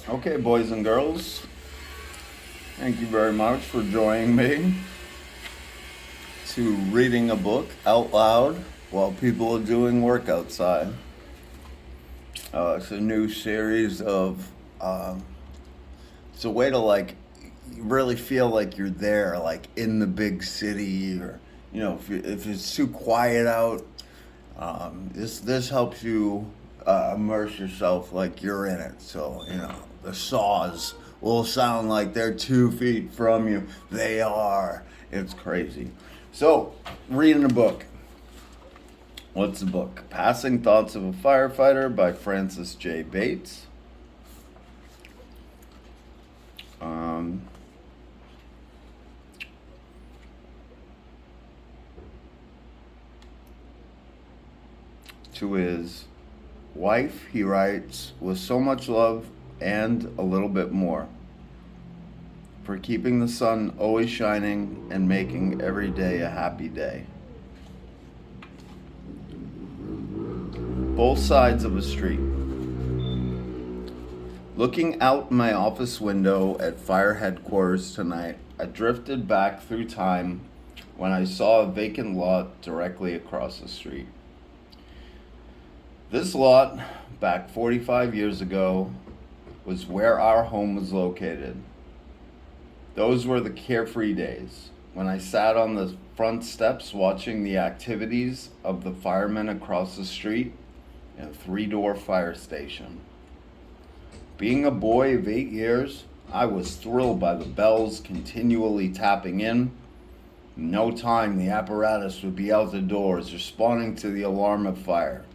Okay, boys and girls, thank you very much for joining me to reading a book out loud while people are doing work outside. It's a new series of, it's a way to you really feel like you're there, like in the big city, or, if it's too quiet out, this helps you immerse yourself like you're in it. So the saws will sound like they're 2 feet from you. They are. It's crazy. So, reading a book. What's the book? Passing Thoughts of a Firefighter by F.J.Bates. Um, to his wife, he writes, with so much love and a little bit more, for keeping the sun always shining and making every day a happy day. Both sides of a street. Looking out my office window at fire headquarters tonight, I drifted back through time when I saw a vacant lot directly across the street. This lot, back 45 years ago, was where our home was located. Those were the carefree days when I sat on the front steps watching the activities of the firemen across the street in a three-door fire station. Being a boy of 8 years, I was thrilled by the bells continually tapping in. In no time, the apparatus would be out the doors, responding to the alarm of fire.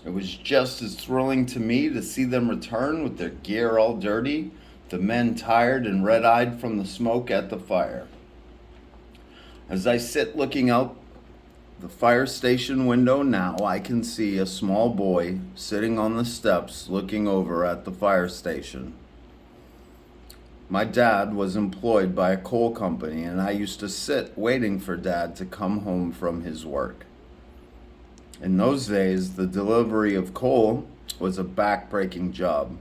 It was just as thrilling to me to see them return with their gear all dirty, the men tired and red-eyed from the smoke at the fire. As I sit looking out the fire station window now, I can see a small boy sitting on the steps looking over at the fire station. My dad was employed by a coal company, and I used to sit waiting for Dad to come home from his work. In those days, the delivery of coal was a back-breaking job,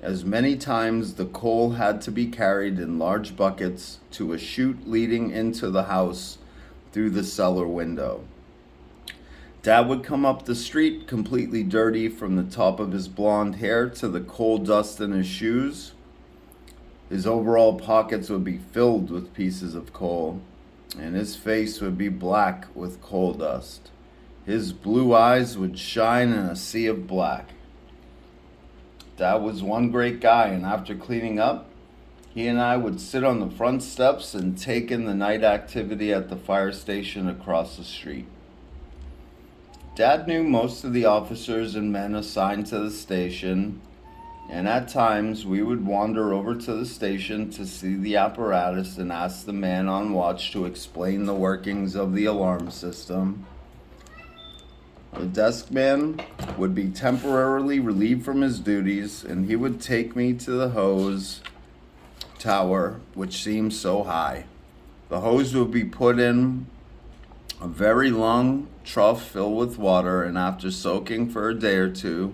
as many times the coal had to be carried in large buckets to a chute leading into the house through the cellar window. Dad would come up the street completely dirty from the top of his blonde hair to the coal dust in his shoes. His overall pockets would be filled with pieces of coal, and his face would be black with coal dust. His blue eyes would shine in a sea of black. Dad was one great guy, and after cleaning up, he and I would sit on the front steps and take in the night activity at the fire station across the street. Dad knew most of the officers and men assigned to the station, and at times we would wander over to the station to see the apparatus and ask the man on watch to explain the workings of the alarm system. The desk man would be temporarily relieved from his duties, and he would take me to the hose tower, which seemed so high. The hose would be put in a very long trough filled with water, and after soaking for a day or two,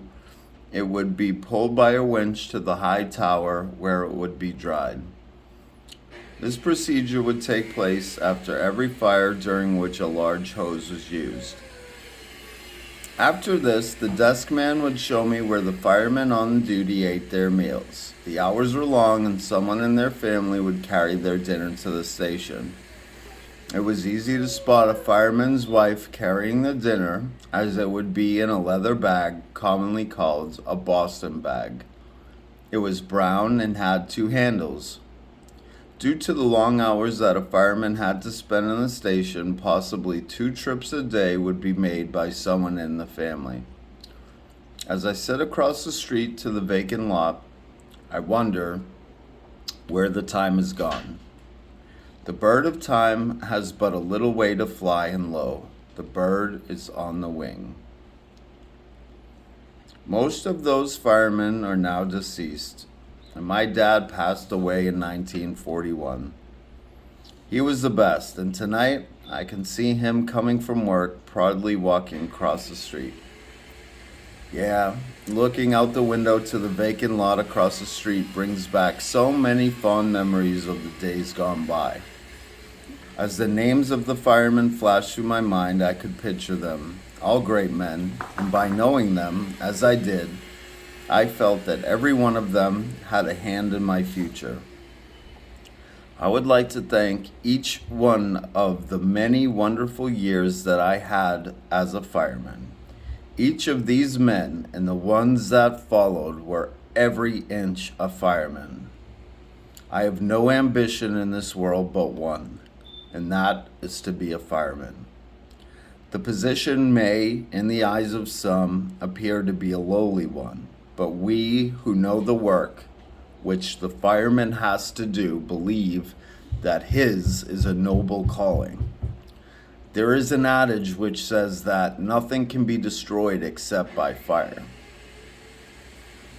it would be pulled by a winch to the high tower where it would be dried. This procedure would take place after every fire during which a large hose was used. After this, the desk man would show me where the firemen on duty ate their meals. The hours were long, and someone in their family would carry their dinner to the station. It was easy to spot a fireman's wife carrying the dinner, as it would be in a leather bag, commonly called a Boston bag. It was brown and had 2 handles. Due to the long hours that a fireman had to spend in the station, possibly 2 trips a day would be made by someone in the family. As I sit across the street to the vacant lot, I wonder where the time has gone. The bird of time has but a little way to fly, and lo, the bird is on the wing. Most of those firemen are now deceased, and my dad passed away in 1941. He was the best, and tonight I can see him coming from work, proudly walking across the street. Yeah, looking out the window to the vacant lot across the street brings back so many fond memories of the days gone by. As the names of the firemen flashed through my mind, I could picture them, all great men, and by knowing them, as I did, I felt that every one of them had a hand in my future. I would like to thank each one of the many wonderful years that I had as a fireman. Each of these men and the ones that followed were every inch a fireman. I have no ambition in this world but one, and that is to be a fireman. The position may, in the eyes of some, appear to be a lowly one, but we who know the work which the fireman has to do believe that his is a noble calling. There is an adage which says that nothing can be destroyed except by fire.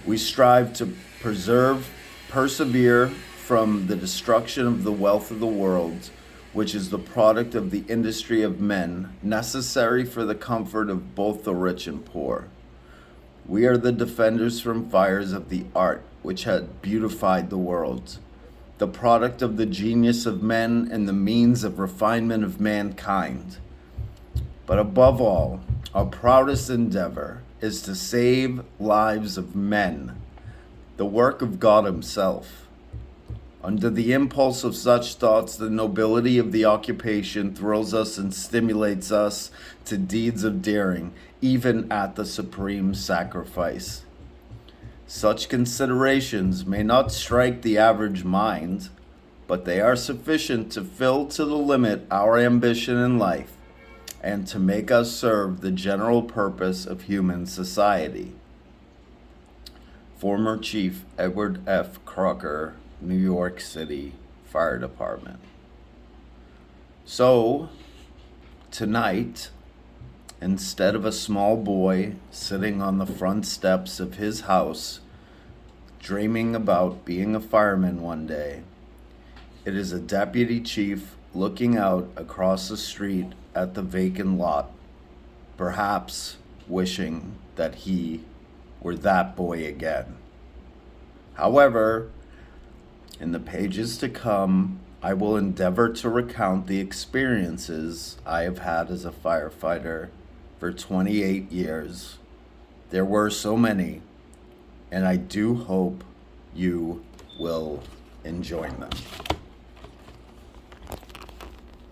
We strive to persevere from the destruction of the wealth of the world, which is the product of the industry of men, necessary for the comfort of both the rich and poor. We are the defenders from fires of the art which had beautified the world, the product of the genius of men and the means of refinement of mankind. But above all, our proudest endeavor is to save lives of men, the work of God Himself. Under the impulse of such thoughts, the nobility of the occupation thrills us and stimulates us to deeds of daring, even at the supreme sacrifice. Such considerations may not strike the average mind, but they are sufficient to fill to the limit our ambition in life and to make us serve the general purpose of human society. Former Chief Edward F. Crocker, New York City Fire Department. So, tonight, instead of a small boy sitting on the front steps of his house, dreaming about being a fireman one day, it is a deputy chief looking out across the street at the vacant lot, perhaps wishing that he were that boy again. However, in the pages to come, I will endeavor to recount the experiences I have had as a firefighter for 28 years. There were so many, and I do hope you will enjoy them.